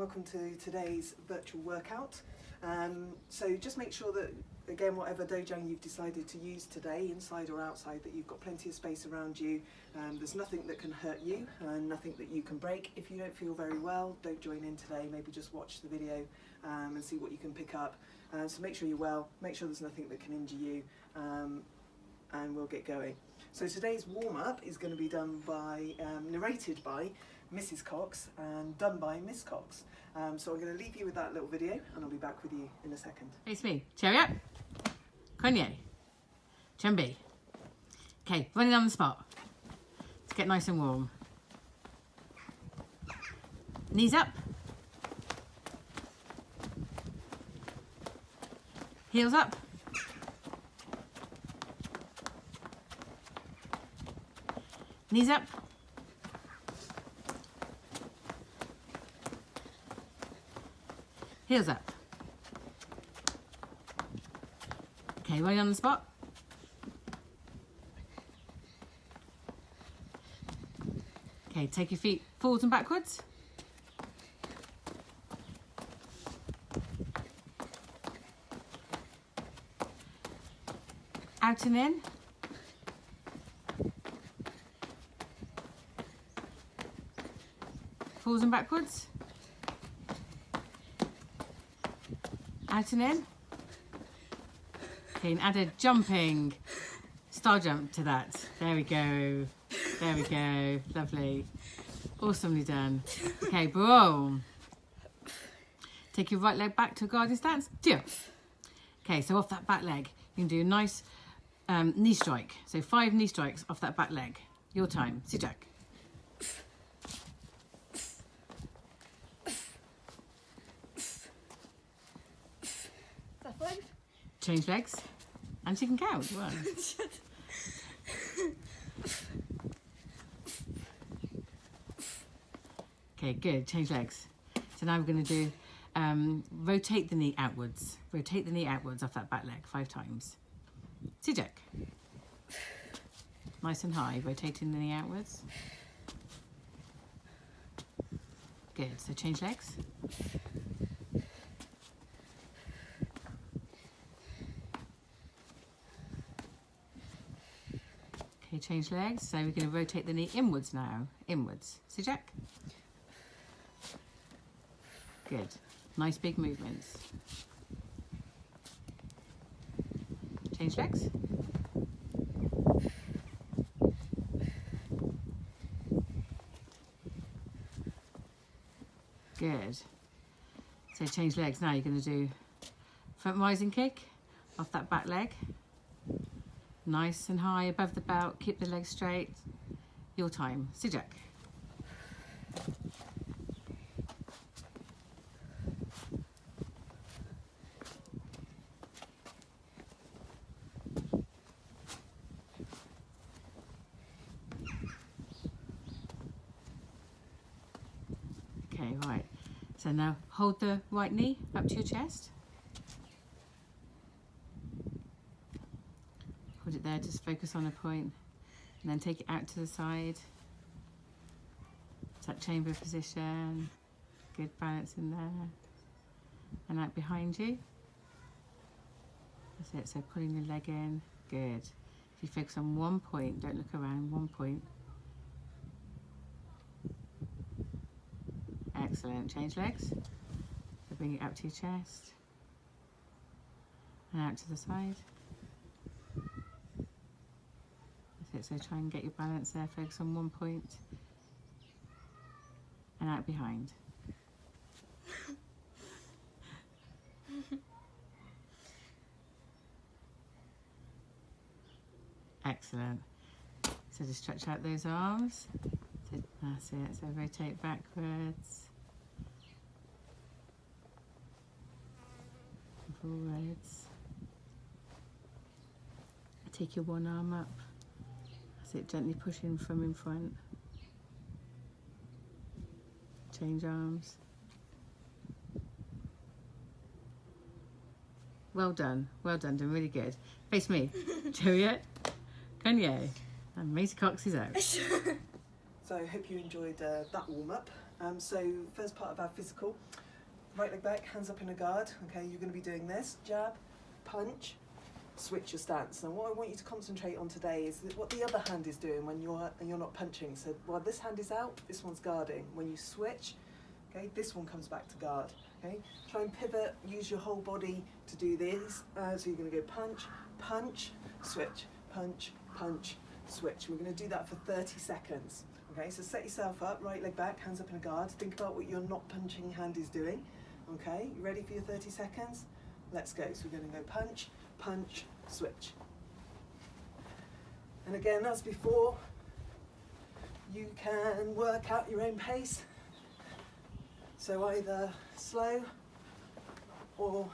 welcome to today's virtual workout. So just make sure that, again, whatever dojang you've decided to use today, inside or outside, that you've got plenty of space around you. There's nothing that can hurt you and nothing that you can break. If you don't feel very well, don't join in today. Maybe just watch the video and see what you can pick up. So make sure you're well, make sure there's nothing that can injure you, and we'll get going. So today's warm-up is going to be done by, narrated by Mrs. Cox and done by Miss Cox. So I'm going to leave you with that little video and I'll be back with you in a second. It's me. Cherry up. Konye. Chumbi. Okay, running on the spot. To get nice and warm. Knees up. Heels up. Knees up. Heels up. Okay, right on the spot. Okay, take your feet forwards and backwards. Out and in. Forwards and backwards. Out and in. Okay, and add a jumping star jump to that. There we go. There we go. Lovely. Awesomely done. Okay, boom. Take your right leg back to a guarding stance. Okay, so off that back leg, you can do a nice knee strike. So 5 knee strikes off that back leg. Your time. Sijak. Change legs, and she can count. 1. Okay, good. Change legs. So now we're going to do rotate the knee outwards. Rotate the knee outwards off that back leg 5 times. Sijak. Nice and high. Rotating the knee outwards. Good. So change legs. Okay, change legs. So we're going to rotate the knee inwards now. Inwards. Sijak. Good. Nice big movements. Change legs. Good. So change legs. Now you're going to do front rising kick off that back leg. Nice and high above the belt. Keep the legs straight. Your time. Sijak. Okay, right. So now hold the right knee up to your chest. Hold it there, just focus on a point, and then take it out to the side. That chamber position. Good balance in there. And out behind you. That's it, so pulling the leg in. Good. If you focus on one point, don't look around, one point. Excellent. Change legs. So bring it up to your chest. And out to the side. That's it, so try and get your balance there. Focus on one point. And out behind. Excellent. So just stretch out those arms. So that's it. So rotate backwards. Forwards. Take your one arm up. That's it. Gently push in from in front. Change arms. Well done. Well done. Done really good. Face me. Juliet. Konye. And Maisie Cox is out. So I hope you enjoyed that warm-up. So first part of our physical, right leg back, hands up in a guard. Okay, you're going to be doing this, jab, punch, switch your stance. Now what I want you to concentrate on today is what the other hand is doing when you're not punching. So while this hand is out, this one's guarding. When you switch, okay, this one comes back to guard. Okay, try and pivot, use your whole body to do these. So you're going to go punch, punch, switch, punch, punch, switch. We're going to do that for 30 seconds. Okay, so set yourself up, right leg back, hands up in a guard. Think about what your not punching hand is doing. Okay, you ready for your 30 seconds? Let's go. So we're going to go punch, punch, switch. And again, as before, you can work out your own pace. So either slow or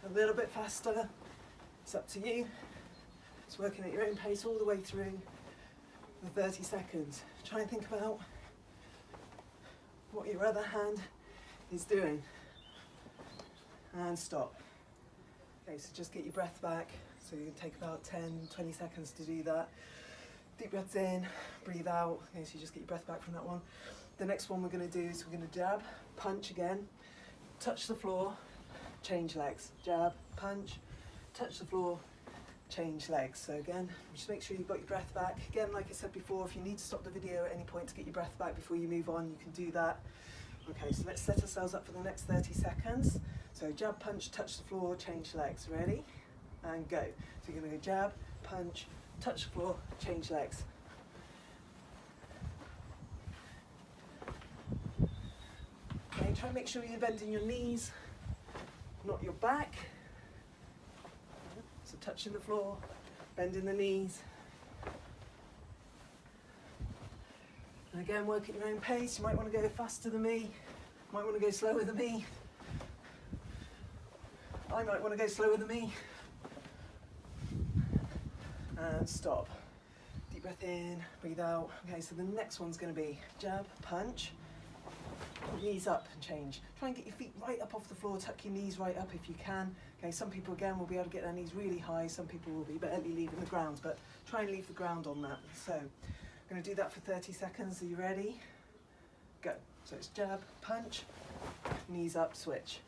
a little bit faster. It's up to you. It's working at your own pace all the way through the 30 seconds. Try and think about what your other hand is doing. And stop. Okay, so just get your breath back. So you can take about 10-20 seconds to do that. Deep breaths in, breathe out. Okay, so you just get your breath back from that one. The next one we're going to do is we're going to jab, punch again, touch the floor, change legs. Jab, punch, touch the floor, change legs. So again, just make sure you've got your breath back. Again, like I said before, if you need to stop the video at any point to get your breath back before you move on, you can do that. Okay, so let's set ourselves up for the next 30 seconds. So jab, punch, touch the floor, change legs. Ready? And go. So you're going to go jab, punch, touch the floor, change legs. Okay, try and make sure you're bending your knees, not your back. So touching the floor, bending the knees. And again, work at your own pace. You might want to go faster than me, might want to go slower than me. I might want to go slower than me. And stop. Deep breath in, breathe out. Okay, so the next one's going to be jab, punch, knees up and change. Try and get your feet right up off the floor, tuck your knees right up if you can. Okay, some people again will be able to get their knees really high, some people will be barely leaving the ground, but try and leave the ground on that. So I'm going to do that for 30 seconds. Are you ready? Go. So it's jab, punch, knees up, switch.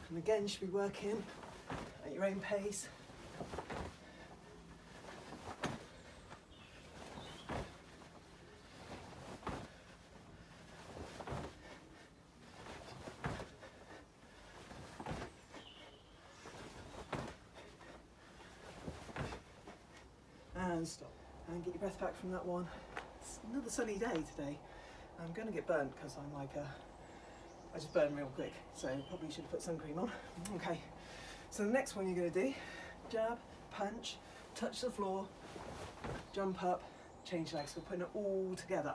And again, you should be working at your own pace. And stop. And get your breath back from that one. It's another sunny day today. I'm going to get burnt because I'm like I just burn real quick, so probably should have put sun cream on. Okay, so the next one you're going to do, jab, punch, touch the floor, jump up, change legs. We're putting it all together,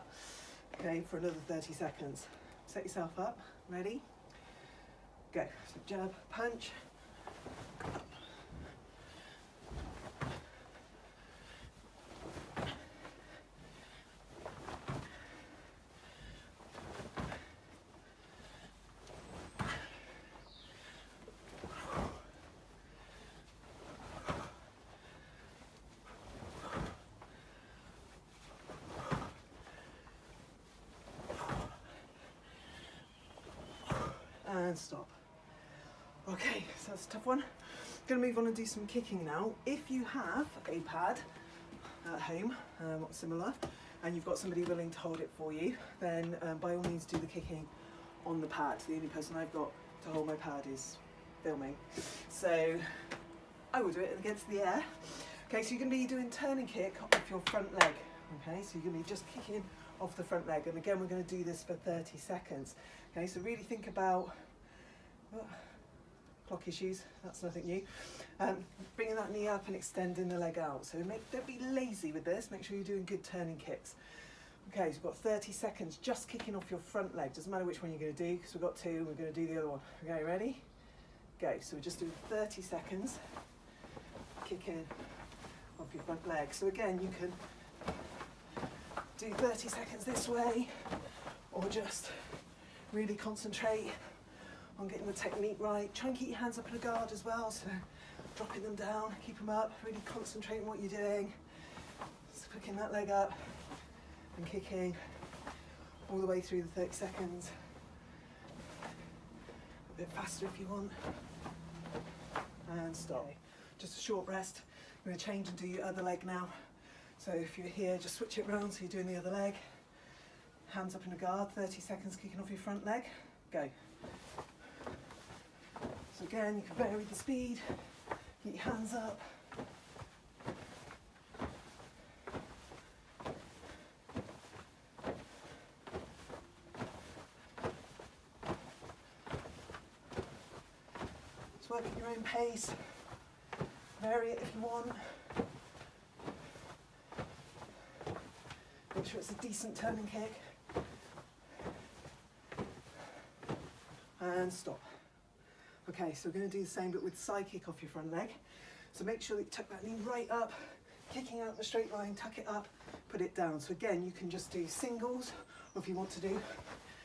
okay, for another 30 seconds. Set yourself up, ready, go. So jab, punch, up. And stop. Okay, so that's a tough one. Going to move on and do some kicking now. If you have a pad at home, or similar, and you've got somebody willing to hold it for you, then by all means do the kicking on the pad. The only person I've got to hold my pad is filming. So I will do it against the air. Okay, so you're going to be doing turning kick off your front leg. Okay, so you're going to be just kicking off the front leg. And again, we're going to do this for 30 seconds. Okay, so really think about clock issues, that's nothing new. Bringing that knee up and extending the leg out. So don't be lazy with this, make sure you're doing good turning kicks. Okay, so we've got 30 seconds just kicking off your front leg. Doesn't matter which one you're going to do, because we've got two, we're going to do the other one. Okay, ready? Go. So we're just doing 30 seconds kicking off your front leg. So again, you can do 30 seconds this way, or just really concentrate on getting the technique right. Try and keep your hands up in a guard as well, so dropping them down, keep them up, really concentrate on what you're doing. Just picking that leg up and kicking all the way through the 30 seconds. A bit faster if you want. And stop. Just a short rest. I'm going to change and do your other leg now. So if you're here, just switch it around so you're doing the other leg. Hands up in a guard, 30 seconds kicking off your front leg. Go. So again, you can vary the speed. Keep your hands up. Just work at your own pace. Vary it if you want. Make sure it's a decent turning kick. And stop. Okay, so we're going to do the same but with side kick off your front leg. So make sure that you tuck that knee right up, kicking out in a straight line, tuck it up, put it down. So again, you can just do singles, or if you want to do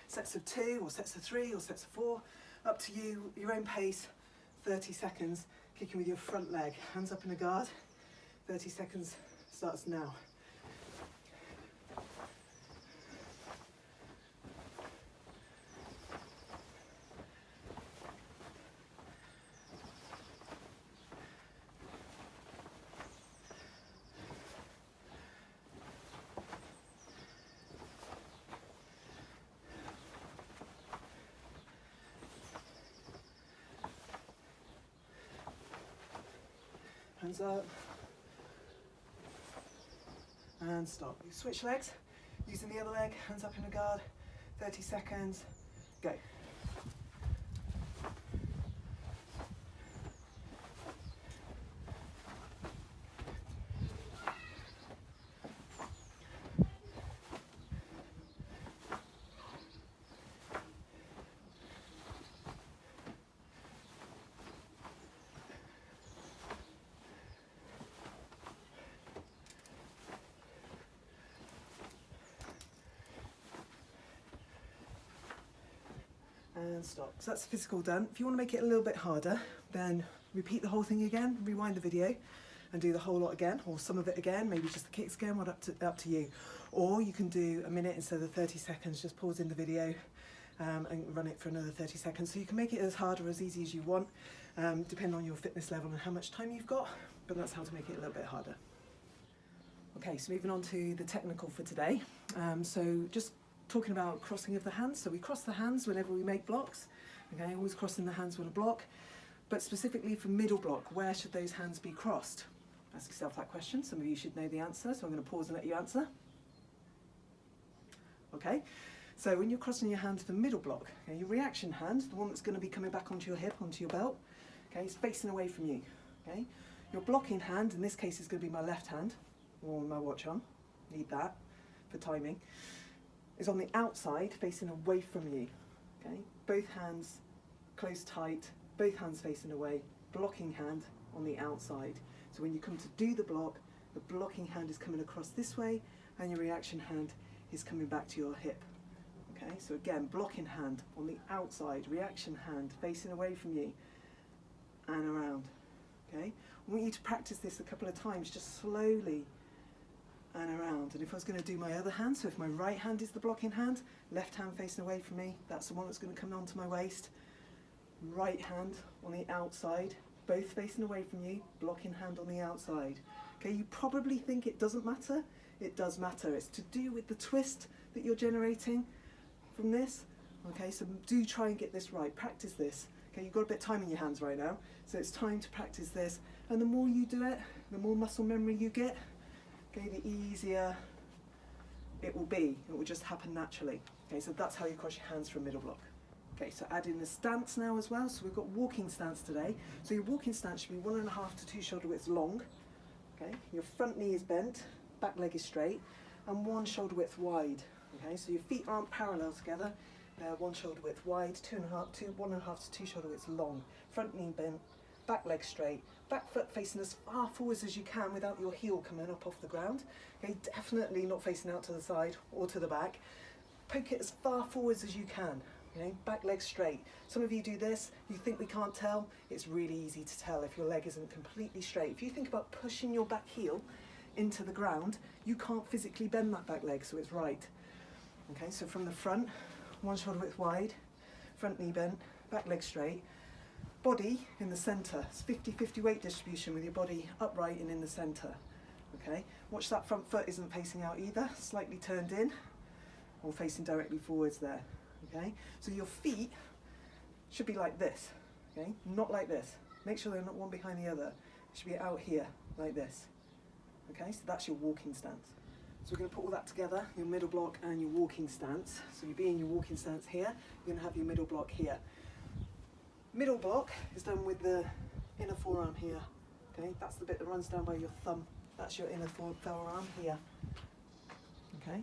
sets of 2 or sets of 3 or sets of 4, up to you, your own pace, 30 seconds, kicking with your front leg. Hands up in a guard, 30 seconds starts now. Hands up, and stop. You switch legs, using the other leg, hands up in a guard, 30 seconds, go. And stop. So that's the physical done. If you want to make it a little bit harder, then repeat the whole thing again, rewind the video and do the whole lot again, or some of it again, maybe just the kicks again, up to you. Or you can do a minute instead of 30 seconds, just pause in the video and run it for another 30 seconds. So you can make it as hard or as easy as you want, depending on your fitness level and how much time you've got, but that's how to make it a little bit harder. Okay, so moving on to the technical for today. So just talking about crossing of the hands. So we cross the hands whenever we make blocks. Okay, always crossing the hands with a block. But specifically for middle block, where should those hands be crossed? Ask yourself that question. Some of you should know the answer, so I'm going to pause and let you answer. Okay, so when you're crossing your hands for middle block, okay, your reaction hand, the one that's going to be coming back onto your hip, onto your belt, okay, is facing away from you. Okay, your blocking hand, in this case, is going to be my left hand, or my watch on. Need that for timing. Is on the outside, facing away from you. Okay, both hands close tight, both hands facing away, blocking hand on the outside. So when you come to do the block, the blocking hand is coming across this way and your reaction hand is coming back to your hip. Okay, so again, blocking hand on the outside, reaction hand facing away from you and around. Okay, I want you to practice this a couple of times, just slowly and around. And if I was going to do my other hand, so if my right hand is the blocking hand, left hand facing away from me, that's the one that's going to come onto my waist. Right hand on the outside, both facing away from you, blocking hand on the outside. Okay, you probably think it doesn't matter. It does matter. It's to do with the twist that you're generating from this. Okay, so do try and get this right. Practice this. Okay, you've got a bit of time in your hands right now, so it's time to practice this. And the more you do it, the more muscle memory you get, okay, the easier it will be. It will just happen naturally. Okay, so that's how you cross your hands for a middle block. Okay, so add in the stance now as well. So we've got walking stance today. So your walking stance should be 1.5 to 2 shoulder widths long. Okay, your front knee is bent, back leg is straight, and 1 shoulder width wide. Okay, so your feet aren't parallel together. They're 1 shoulder width wide, 1.5 to 2 shoulder widths long. Front knee bent, back leg straight, back foot facing as far forwards as you can without your heel coming up off the ground. Okay, definitely not facing out to the side or to the back. Poke it as far forwards as you can. Okay, back leg straight. Some of you do this, you think we can't tell. It's really easy to tell if your leg isn't completely straight. If you think about pushing your back heel into the ground, you can't physically bend that back leg so it's right. Okay, so from the front, one shoulder width wide, front knee bent, back leg straight, body in the center. It's 50-50 weight distribution with your body upright and in the center. Okay, watch that front foot isn't facing out either, slightly turned in or facing directly forwards there. Okay, so your feet should be like this, okay, not like this. Make sure they're not one behind the other. It should be out here like this. Okay, so that's your walking stance. So we're going to put all that together, your middle block and your walking stance. So you'll be in your walking stance here, you're going to have your middle block here. Middle block is done with the inner forearm here. Okay, that's the bit that runs down by your thumb. That's your inner forearm here. Okay,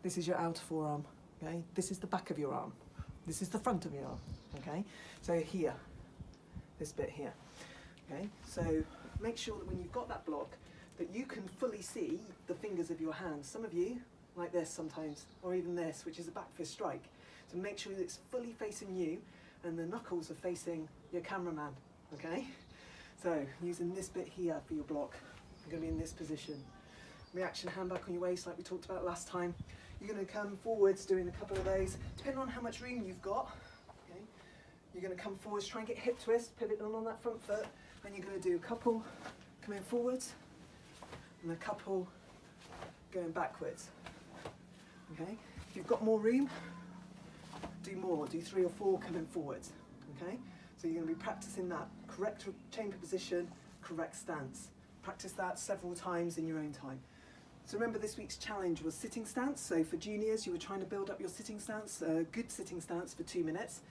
this is your outer forearm. Okay, this is the back of your arm. This is the front of your arm. Okay, so here, this bit here. Okay, so make sure that when you've got that block, that you can fully see the fingers of your hands. Some of you, like this sometimes, or even this, which is a back fist strike. So make sure that it's fully facing you and the knuckles are facing your cameraman. Okay, so using this bit here for your block, you're going to be in this position. Reaction hand back on your waist like we talked about last time. You're going to come forwards doing a couple of those, depending on how much room you've got. Okay? You're going to come forwards, try and get hip twist, pivot on that front foot, and you're going to do a couple coming forwards and a couple going backwards. Okay? If you've got more room, do more, do 3 or 4 coming forwards. Okay? So you're going to be practicing that correct chamber position, correct stance. Practice that several times in your own time. So remember, this week's challenge was sitting stance. So for juniors, you were trying to build up your sitting stance, a good sitting stance for 2 minutes.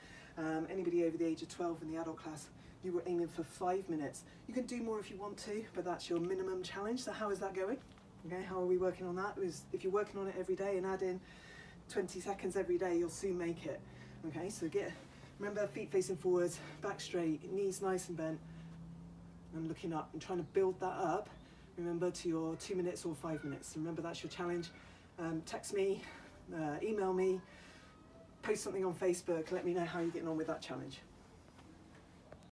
Anybody over the age of 12 in the adult class, you were aiming for 5 minutes. You can do more if you want to, but that's your minimum challenge. So how is that going? Okay, how are we working on that? If you're working on it every day and add in 20 seconds every day, you'll soon make it. Okay, so remember, feet facing forwards, back straight, knees nice and bent, and looking up and trying to build that up. Remember, to your 2 minutes or 5 minutes. Remember, that's your challenge. Text me, email me, post something on Facebook, let me know how you're getting on with that challenge.